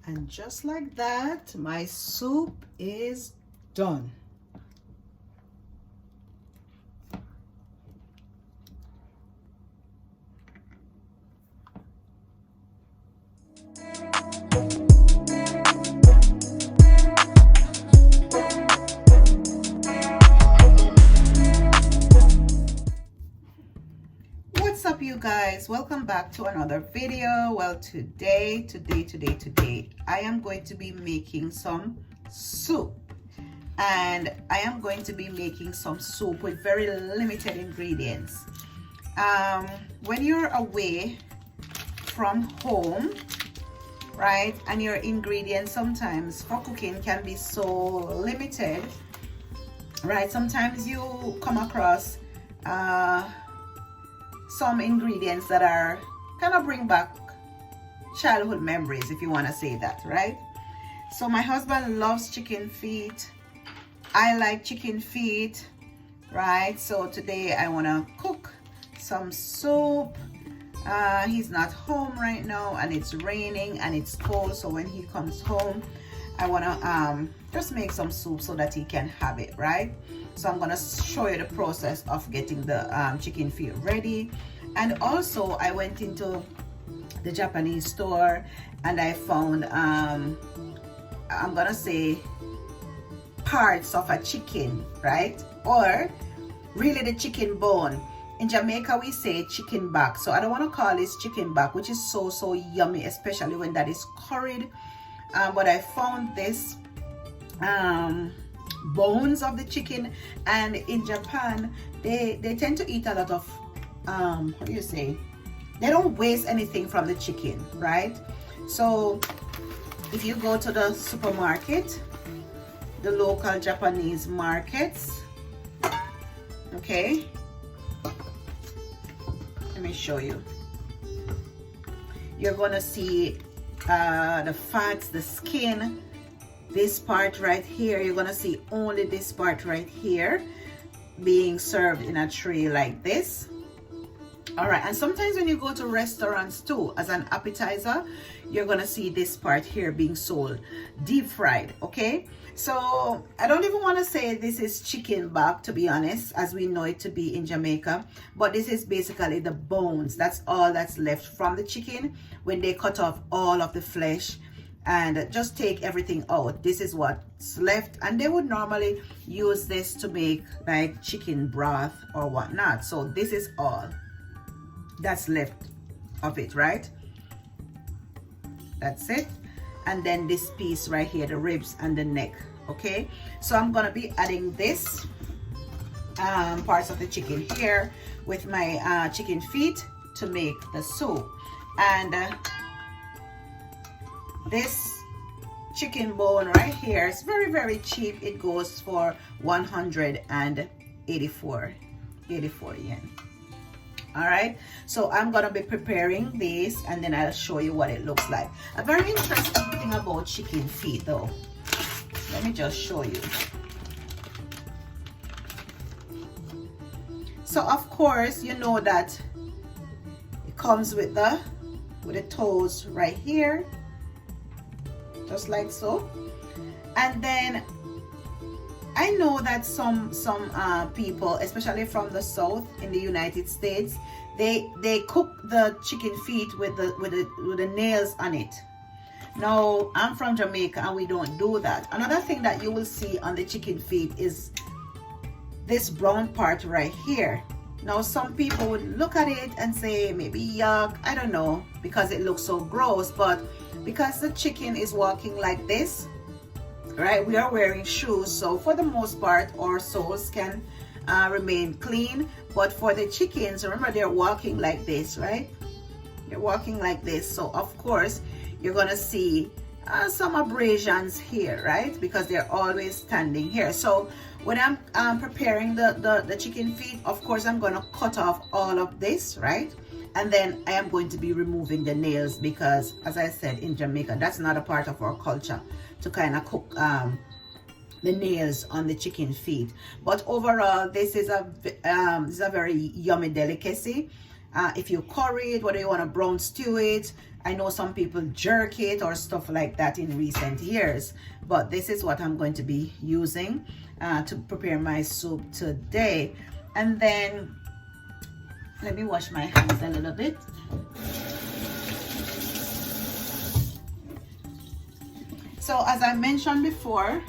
And just like that, my soup is done. What's up, you guys? Welcome back to another video. Well, today I am going to be making some soup, and I am going to be making some soup with very limited ingredients. When you're away from home, right, and your ingredients sometimes for cooking can be so limited, right? Sometimes you come across some ingredients that are kind of bring back childhood memories, if you want to say that, right? So my husband loves chicken feet. I like chicken feet, right? So today I want to cook some soup. He's not home right now, and it's raining and it's cold, so when he comes home I want to just make some soup so that he can have it, right? So I'm going to show you the process of getting the chicken feet ready. And also I went into the Japanese store and I found I'm gonna say parts of a chicken, right? Or really the chicken bone. In Jamaica we say chicken back, so I don't want to call this chicken back, which is so yummy, especially when that is curried. But I found this bones of the chicken, and in Japan they tend to eat a lot of what do you say, they don't waste anything from the chicken, right? So if you go to the supermarket, the local Japanese markets, okay, let me show you, you're gonna see the fats, the skin, this part right here. You're gonna see only this part right here being served in a tray like this. All right, and sometimes when you go to restaurants too, as an appetizer, you're gonna see this part here being sold deep fried, okay? So I don't even want to say this is chicken back, to be honest, as we know it to be in Jamaica, but this is basically the bones. That's all that's left from the chicken when they cut off all of the flesh and just take everything out. This is what's left, and they would normally use this to make like chicken broth or whatnot. So this is all that's left of it, right? That's it. And then this piece right here, the ribs and the neck, okay? So I'm gonna be adding this parts of the chicken here with my chicken feet to make the soup. And this chicken bone right here is very cheap. It goes for 184 yen. All right, so I'm gonna be preparing this, and then I'll show you what it looks like. A very interesting thing about chicken feet though, let me just show you. So of course you know that it comes with the toes right here, just like so. And then I know that some people, especially from the south in the United States, they cook the chicken feet with the nails on it. Now I'm from Jamaica and we don't do that. Another thing that you will see on the chicken feet is this brown part right here. Now some people would look at it and say maybe yuck, I don't know, because it looks so gross, but because the chicken is walking like this, right, we are wearing shoes, so for the most part our soles can remain clean. But for the chickens, remember, they're walking like this, right? They're walking like this, so of course you're gonna see some abrasions here, right? Because they're always standing here. So when I'm preparing the chicken feet, of course I'm gonna cut off all of this, right? And then I am going to be removing the nails, because as I said, in Jamaica, that's not a part of our culture to kind of cook the nails on the chicken feet. But overall, this is a very yummy delicacy. if you curry it, whether you want to brown stew it. I know some people jerk it or stuff like that in recent years, but this is what I'm going to be using to prepare my soup today. And then let me wash my hands a little bit. So as I mentioned before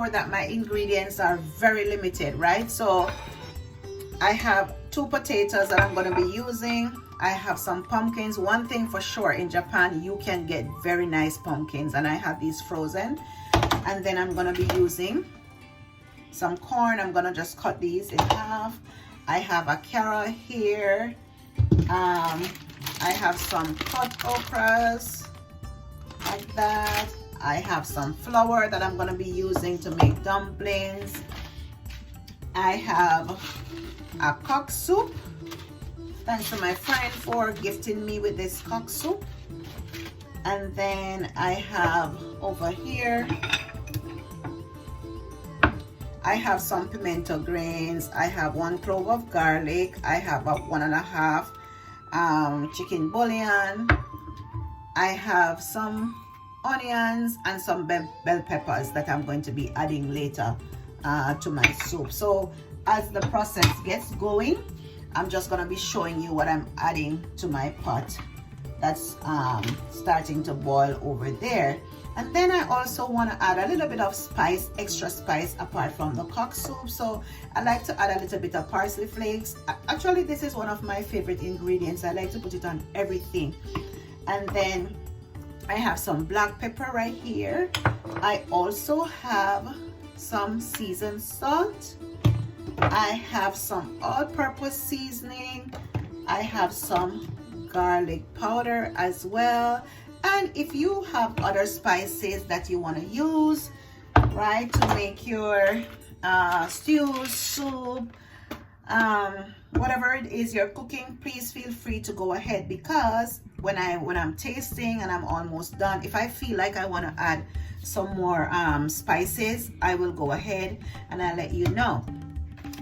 that my ingredients are very limited, right? So I have 2 potatoes that I'm going to be using. I have some pumpkins. One thing for sure, in Japan you can get very nice pumpkins, and I have these frozen. And then I'm going to be using some corn. I'm going to just cut these in half. I have a carrot here. I have some cut okras like that. I have some flour that I'm going to be using to make dumplings. I have a cock soup. Thanks to my friend for gifting me with this cock soup. And then I have over here, I have some pimento grains. I have 1 clove of garlic. I have a 1.5 chicken bouillon. I have some onions and some bell peppers that I'm going to be adding later to my soup. So as the process gets going, I'm just going to be showing you what I'm adding to my pot that's starting to boil over there. And then I also want to add a little bit of spice, extra spice apart from the cock soup. So I like to add a little bit of parsley flakes. Actually, this is one of my favorite ingredients. I like to put it on everything. And then I have some black pepper right here. I also have some seasoned salt. I have some all-purpose seasoning. I have some garlic powder as well. And if you have other spices that you want to use, right, to make your stew, soup, whatever it is you're cooking, please feel free to go ahead, because when I'm tasting and I'm almost done, if I feel like I want to add some more spices, I will go ahead and I'll let you know.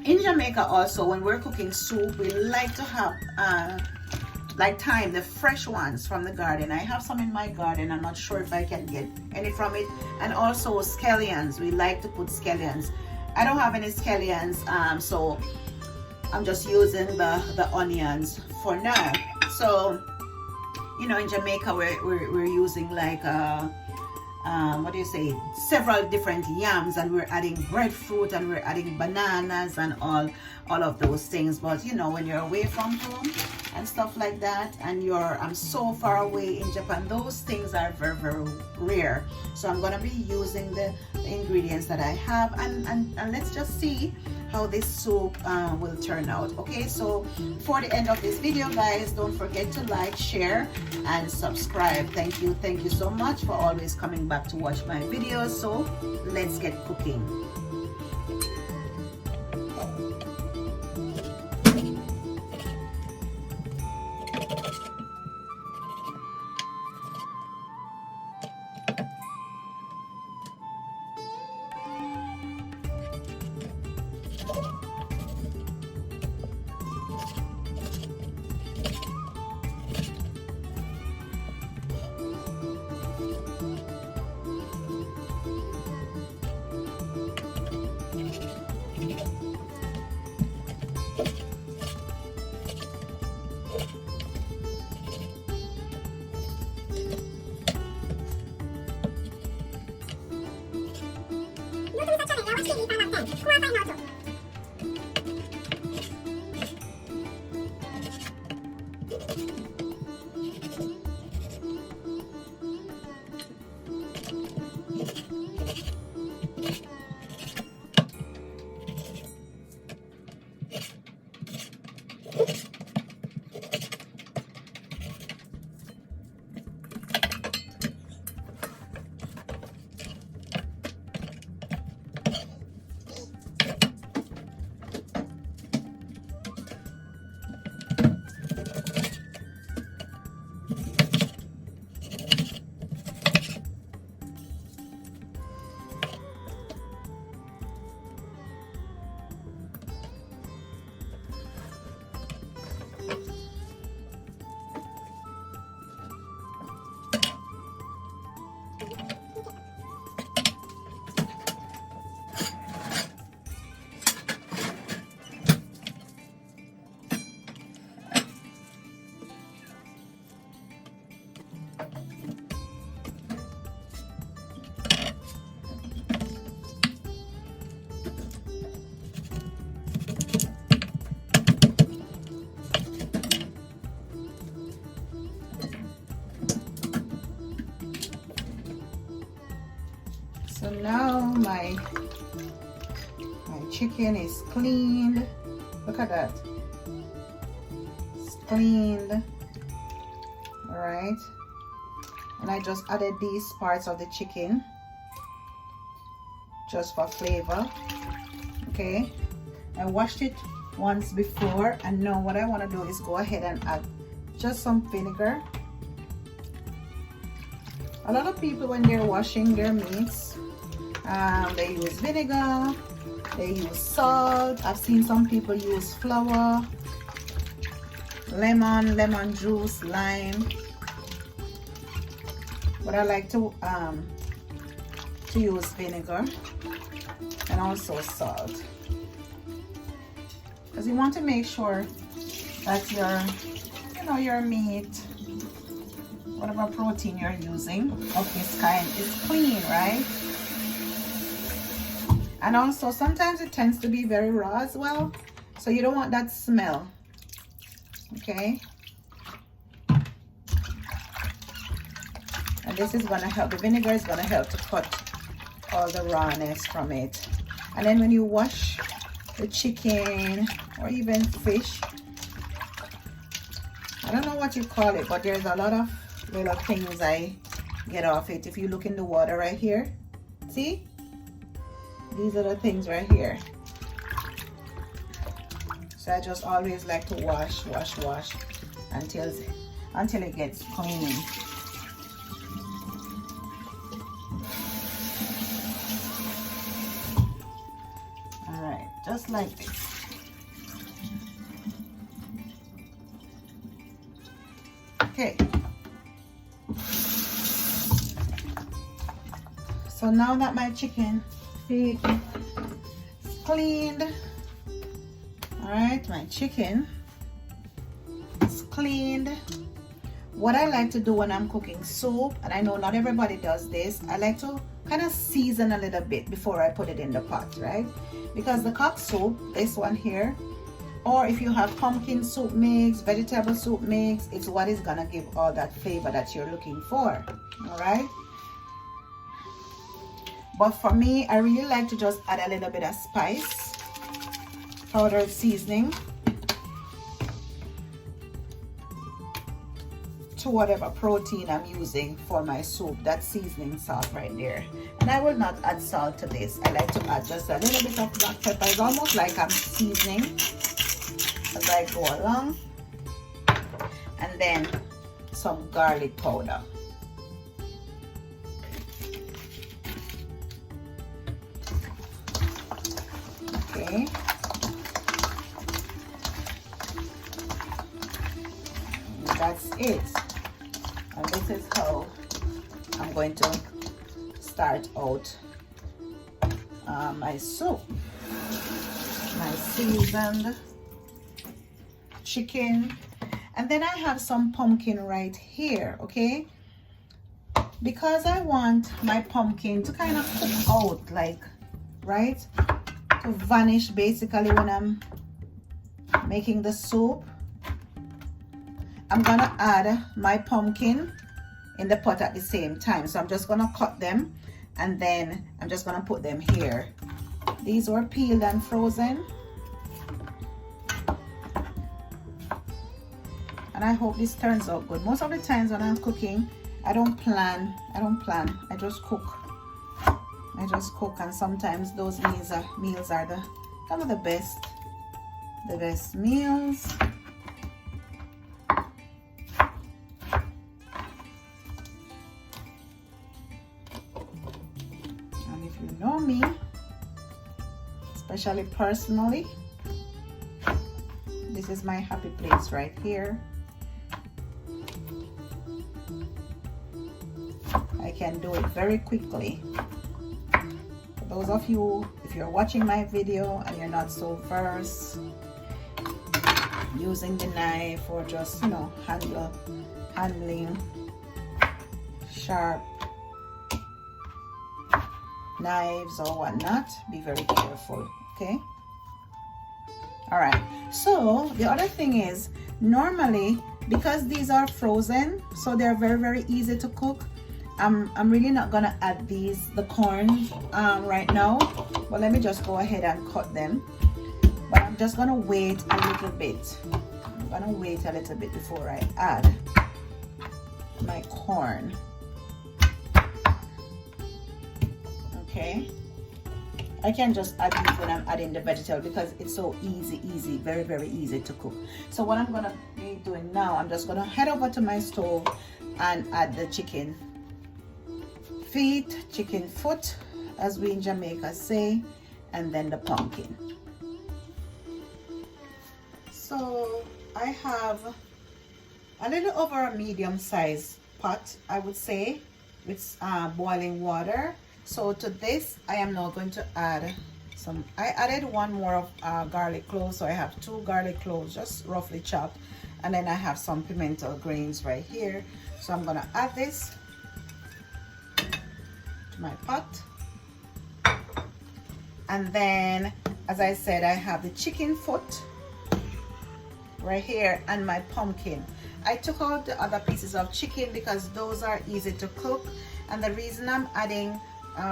In Jamaica also, when we're cooking soup, we like to have like thyme, the fresh ones from the garden. I have some in my garden. I'm not sure if I can get any from it. And also scallions. We like to put scallions. I don't have any scallions, so I'm just using the onions for now. So, you know, in Jamaica we're using like what do you say, several different yams, and we're adding breadfruit and we're adding bananas and all of those things. But you know, when you're away from home and stuff like that, and I'm so far away in Japan, those things are very, very rare. So I'm gonna be using the ingredients that I have, and let's just see how this soup will turn out. Okay, so before the end of this video, guys, don't forget to like, share, and subscribe. Thank you so much for always coming back to watch my videos. So let's get cooking. my chicken is cleaned. Look at that. It's cleaned. All right. And I just added these parts of the chicken just for flavor. Okay. I washed it once before, and now what I want to do is go ahead and add just some vinegar. A lot of people, when they're washing their meats, they use vinegar, they use salt. I've seen some people use flour, lemon juice, lime, but I like to use vinegar and also salt, because you want to make sure that your meat, whatever protein you're using of this kind, is clean, right? And also sometimes it tends to be very raw as well, so you don't want that smell. Okay, and this is going to help, the vinegar is going to help to cut all the rawness from it. And then when you wash the chicken or even fish, I don't know what you call it, but there's a lot of little things I get off it. If you look in the water right here, see, these are the things right here. So I just always like to wash until it gets clean. All right, just like this. Okay. So now that my chicken feet is cleaned, all right, my chicken is cleaned. What I like to do when I'm cooking soup, and I know not everybody does this, I like to kind of season a little bit before I put it in the pot, right? Because the cock soup, this one here, or if you have pumpkin soup mix, vegetable soup mix, it's what is gonna give all that flavor that you're looking for. All right. But for me, I really like to just add a little bit of spice, powdered seasoning to whatever protein I'm using for my soup. That seasoning salt right there. And I will not add salt to this. I like to add just a little bit of black pepper. It's almost like I'm seasoning as I go along. And then some garlic powder. Okay. That's it. And this is how I'm going to start out my soup. My seasoned chicken. And then I have some pumpkin right here, okay? Because I want my pumpkin to kind of cook out, like, right? To vanish basically when I'm making the soup. I'm gonna add my pumpkin in the pot at the same time. So I'm just gonna cut them and then I'm just gonna put them here. These were peeled and frozen. And I hope this turns out good. Most of the times when I'm cooking, I don't plan. I just cook. And sometimes those meals are the kind of the best meals. And if you know me, especially personally, this is my happy place right here. I can do it very quickly. For those of you, if you're watching my video and you're not so versed using the knife or just, you know, handling sharp knives or whatnot, be very careful, okay? All right, so the other thing is, normally, because these are frozen, so they're very, very easy to cook, I'm really not gonna add the corn right now, but let me just go ahead and cut them. But I'm just gonna wait a little bit. I'm gonna wait a little bit before I add my corn. Okay, I can just add these when I'm adding the vegetable because it's so easy, very, very easy to cook. So what I'm gonna be doing now, I'm just gonna head over to my stove and add the chicken feet, chicken foot, as we in Jamaica say, and then the pumpkin. So I have a little over a medium-sized pot, I would say, with boiling water. So to this, I am now going to add some. I added one more of garlic cloves, so I have 2 garlic cloves, just roughly chopped, and then I have some pimento grains right here. So I'm gonna add this to my pot, and then, as I said, I have the chicken foot right here and my pumpkin. I took out the other pieces of chicken because those are easy to cook, and the reason I'm adding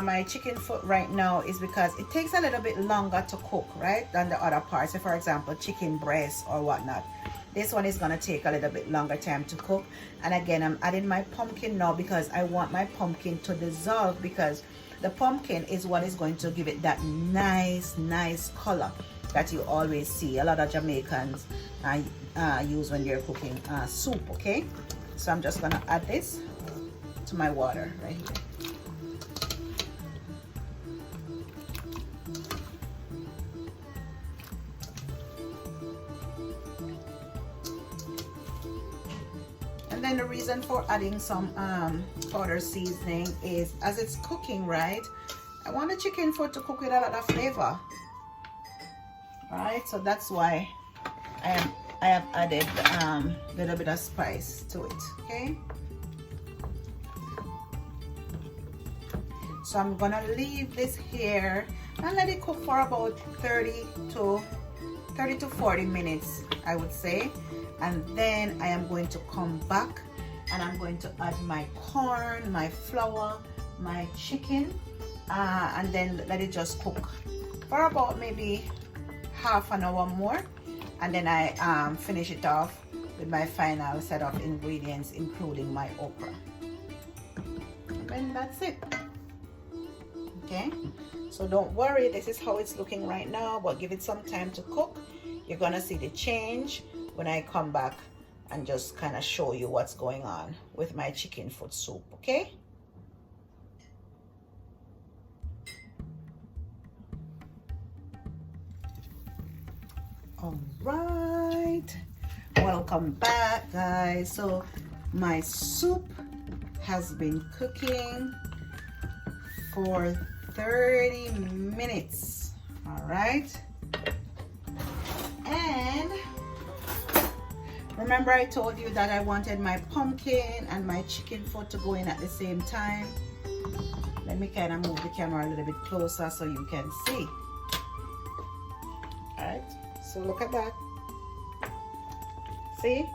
my chicken foot right now is because it takes a little bit longer to cook, right, than the other parts. So for example, chicken breast or whatnot, this one is going to take a little bit longer time to cook. And again, I'm adding my pumpkin now because I want my pumpkin to dissolve, because the pumpkin is what is going to give it that nice color that you always see a lot of Jamaicans use when they're cooking soup. Okay, so I'm just gonna add this to my water right here. And then the reason for adding some powder seasoning is, as it's cooking, right, I want the chicken foot to cook with a lot of flavor, right? So that's why I have added a little bit of spice to it. Okay, so I'm gonna leave this here and let it cook for about 30 to 40 minutes, I would say. And then I am going to come back and I'm going to add my corn, my flour, my chicken, and then let it just cook for about maybe half an hour more, and then I finish it off with my final set of ingredients, including my okra, and then that's it. Okay, so don't worry, this is how it's looking right now, but give it some time to cook. You're gonna see the change when I come back and just kind of show you what's going on with my chicken foot soup. Okay, all right, welcome back, guys. So my soup has been cooking for 30 minutes. All right, and remember I told you that I wanted my pumpkin and my chicken foot to go in at the same time. Let me kind of move the camera a little bit closer so you can see. All right, so look at that. See,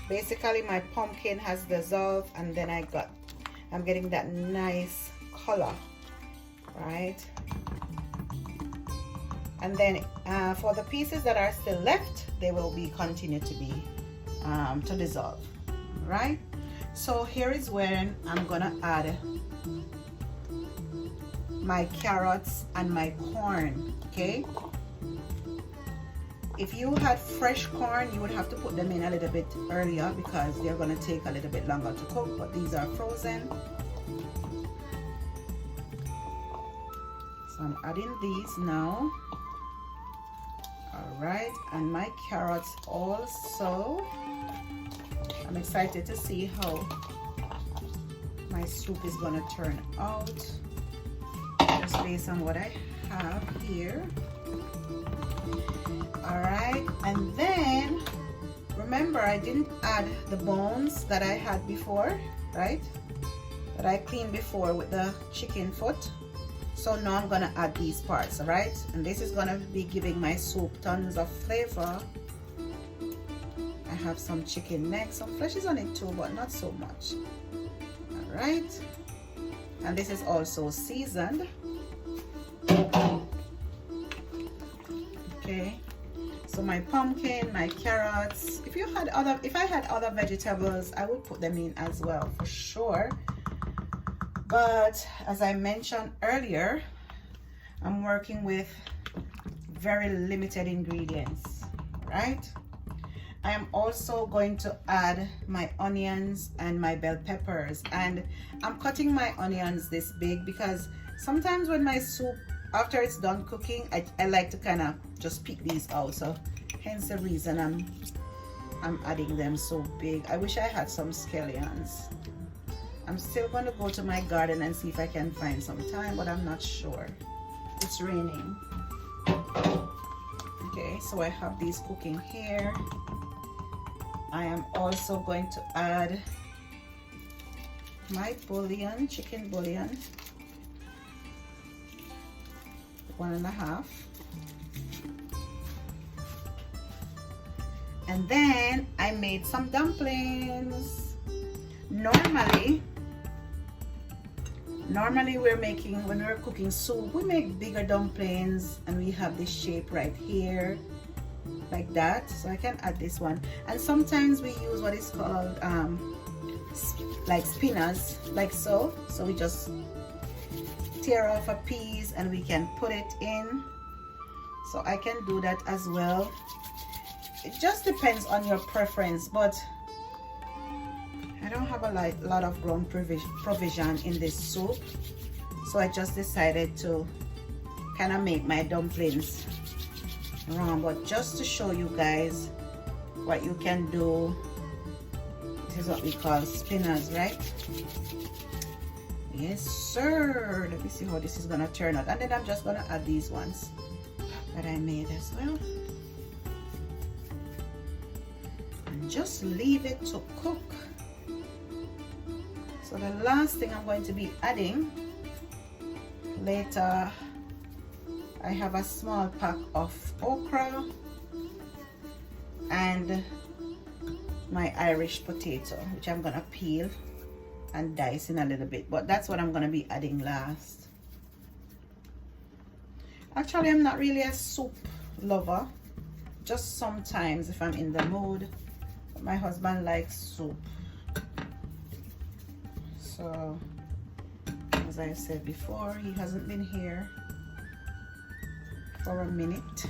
basically my pumpkin has dissolved, and then I'm getting that nice color, right? And then for the pieces that are still left, they will be continue to be to dissolve, right? So here is when I'm gonna add my carrots and my corn. Okay, if you had fresh corn, you would have to put them in a little bit earlier because they're gonna take a little bit longer to cook, but these are frozen. So I'm adding these now. All right, and my carrots also. I'm excited to see how my soup is gonna turn out, just based on what I have here. All right, and then remember I didn't add the bones that I had before, right? That I cleaned before with the chicken foot. So now I'm gonna add these parts, all right? And this is gonna be giving my soup tons of flavor. I have some chicken neck, some flesh is on it too, but not so much. All right, and this is also seasoned. Okay, so my pumpkin, my carrots, if I had other vegetables, I would put them in as well for sure, but as I mentioned earlier, I'm working with very limited ingredients, right? I am also going to add my onions and my bell peppers, and I'm cutting my onions this big because sometimes when my soup, after it's done cooking, I like to kind of just pick these out, so hence the reason I'm adding them so big. I wish I had some scallions. I'm still going to go to my garden and see if I can find some thyme, but I'm not sure. It's raining. Okay, so I have these cooking here. I am also going to add my bouillon, chicken bouillon, 1.5, and then I made some dumplings. Normally when we're cooking soup, we make bigger dumplings, and we have this shape right here like that, so I can add this one. And sometimes we use what is called like spinners, like so we just tear off a piece and we can put it in, so I can do that as well. It just depends on your preference, but I don't have a lot of ground provision in this soup, so I just decided to kind of make my dumplings wrong. But just to show you guys what you can do, this is what we call spinners, right? Yes sir. Let me see how this is gonna turn out, and then I'm just gonna add these ones that I made as well, and just leave it to cook. So the last thing I'm going to be adding later, I have a small pack of okra and my Irish potato, which I'm gonna peel and dice in a little bit, but that's what I'm gonna be adding last. Actually, I'm not really a soup lover, just sometimes if I'm in the mood, but my husband likes soup. So as I said before, he hasn't been here for a minute,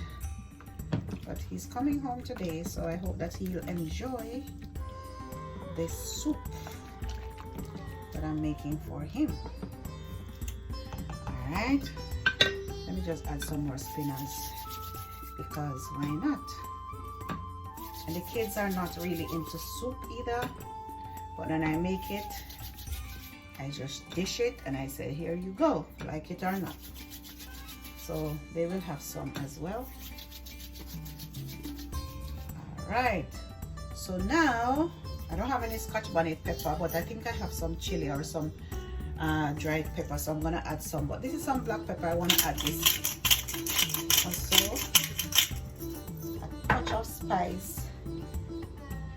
but he's coming home today, so I hope that he'll enjoy this soup that I'm making for him. All right, let me just add some more spinners, because why not? And the kids are not really into soup either, but when I make it, I just dish it and I say, here you go, like it or not. So they will have some as well. All right, so now I don't have any Scotch bonnet pepper, but I think I have some chili or some dried pepper, so I'm gonna add some. But this is some black pepper. I want to add this also, a touch of spice.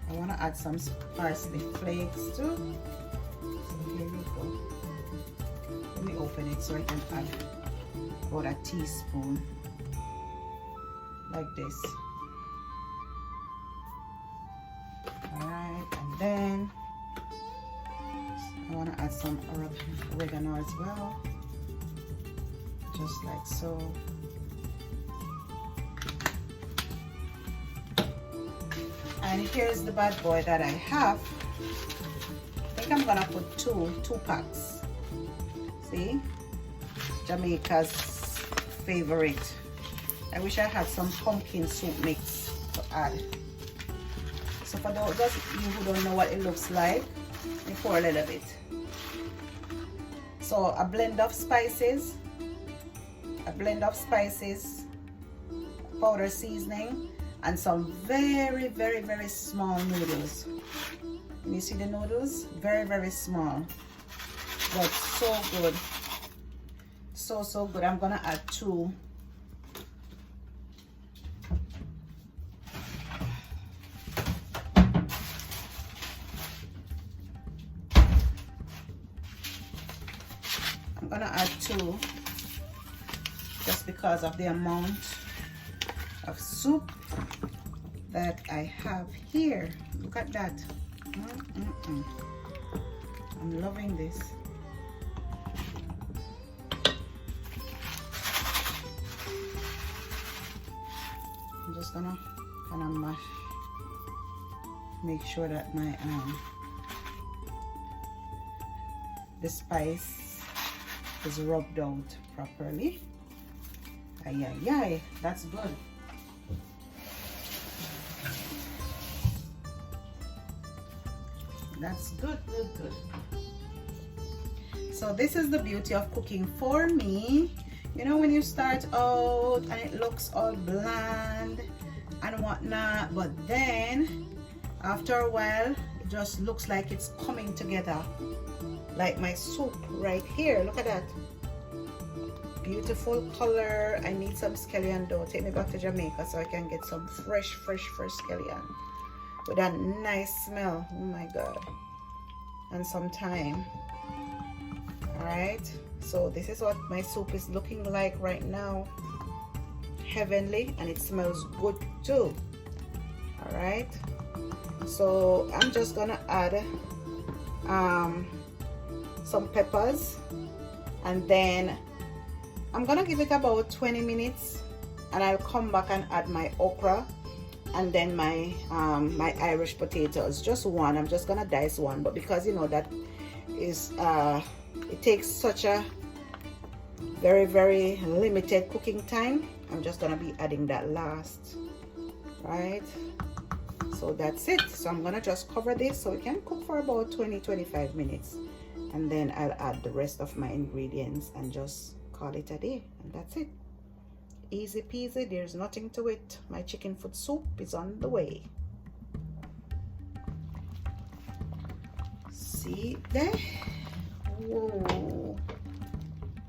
I want to add some parsley flakes too. So here we go. Let me open it so I can add about a teaspoon like this. Alright, and then I want to add some oregano as well, just like so. And here's the bad boy that I have. I think I'm gonna put two packs. See, Jamaica's favorite. I wish I had some pumpkin soup mix to add. So for those of you who don't know what it looks like, let me pour a little bit. So a blend of spices, powder seasoning, and some very, very, very small noodles. Can you see the noodles? Very, very small, but so good. So good. I'm gonna add 2. gonna add 2 just because of the amount of soup that I have here. Look at that. I'm loving this. I'm just gonna kind of mash, make sure that my the spice is rubbed out properly. Ay, that's good. That's good. So this is the beauty of cooking for me. You know, when you start out and it looks all bland and whatnot, but then after a while it just looks like it's coming together, like my soup right here. Look at that beautiful color. I need some scallion dough. Take me back to Jamaica so I can get some fresh scallion with that nice smell. Oh my god. And some thyme. All right, so this is what my soup is looking like right now. Heavenly, and it smells good too. All right, so I'm just gonna add some peppers, and then I'm gonna give it about 20 minutes, and I'll come back and add my okra, and then my my Irish potatoes. Just one. I'm just gonna dice one, but because you know that is it takes such a very limited cooking time, I'm just gonna be adding that last. Right, so that's it. So I'm gonna just cover this so it can cook for about 20-25 minutes, and then I'll add the rest of my ingredients and just call it a day, and that's it. Easy peasy, there's nothing to it. My chicken foot soup is on the way. See there? Whoa,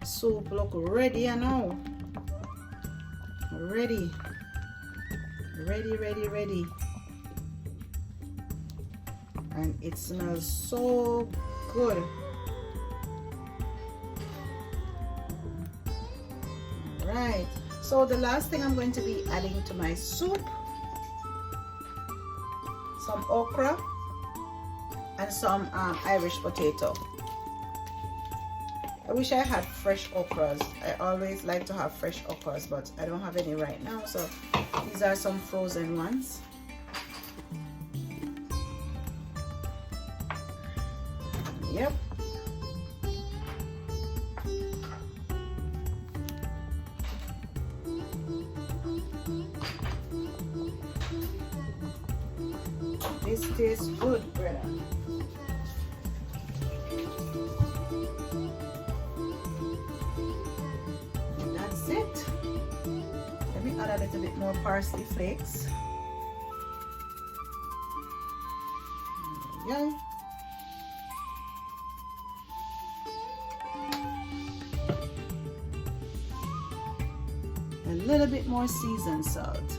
soup look ready now. Ready. And it smells so good. All right, so the last thing I'm going to be adding to my soup, some okra and some Irish potato. I wish I had fresh okras. I always like to have fresh okras, but I don't have any right now, so these are some frozen ones. Yep. This tastes good, brother. And that's it. Let me add a little bit more parsley flakes. There we go. A little bit more seasoned salt.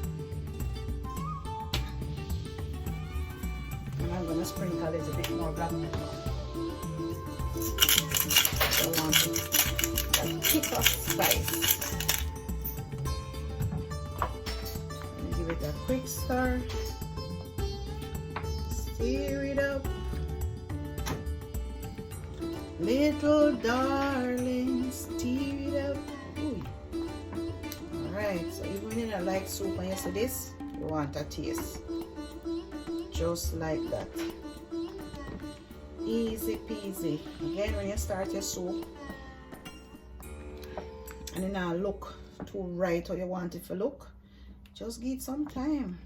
And I'm going to sprinkle a little bit more black pepper. So I want that kick of spice. And give it a quick stir. Stir it up. Little darling, stir it up. Ooh. Alright, so even when you don't like soup and you see this, you want a taste. Just like that. Easy peasy. Again, when you start your soup and it not look too right how you want it to look, just give it some time.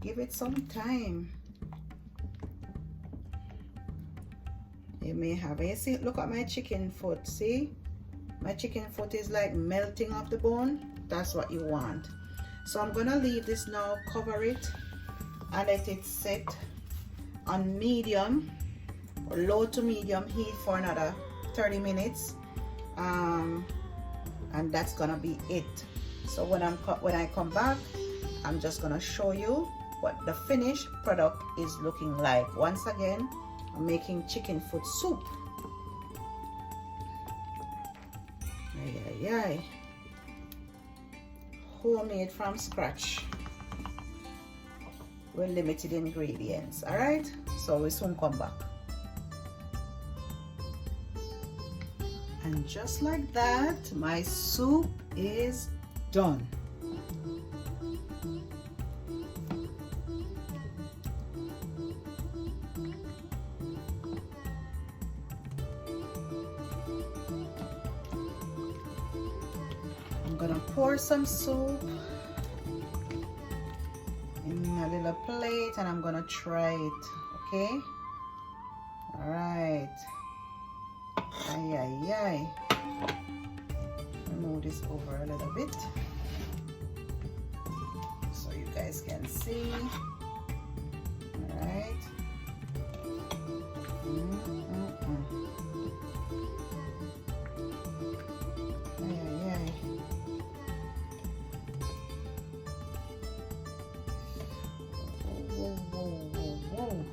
Give it some time. You may have, you see, look at my chicken foot. See, my chicken foot is like melting off the bone. That's what you want. So I'm gonna leave this now, cover it and let it sit on medium or low to medium heat for another 30 minutes, and that's gonna be it. So when I come back, I'm just gonna show you what the finished product is looking like. Once again, I'm making chicken foot soup. Ay, ay, ay. Homemade from scratch with limited ingredients. All right, so we soon come back. And just like that, my soup is done. I'm gonna pour some soup in a little plate and I'm gonna try it, okay? All right. Ay, ay, ay. Move this over a little bit so you guys can see. All right. Ay, ay, ay. Whoa, whoa, whoa, whoa.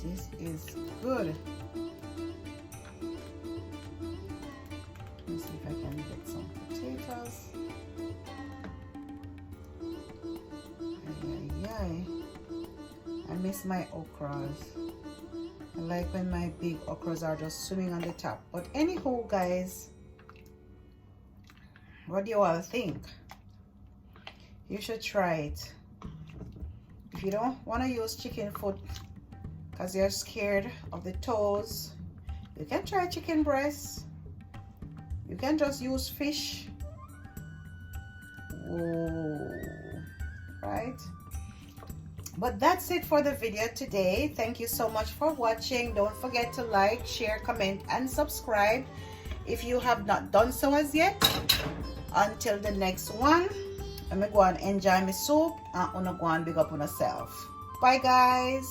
This is good. Let's see if I can get some potatoes. Ay, ay, ay. I miss my okras. I like when my big okras are just swimming on the top. But anyhow, guys, what do you all think? You should try it. If you don't want to use chicken foot because you're scared of the toes, you can try chicken breast. You can just use fish. Whoa. Right? But that's it for the video today. Thank you so much for watching. Don't forget to like, share, comment, and subscribe if you have not done so as yet. Until the next one, I'm going to go and enjoy my soup and I'm going to go and big up on myself. Bye, guys.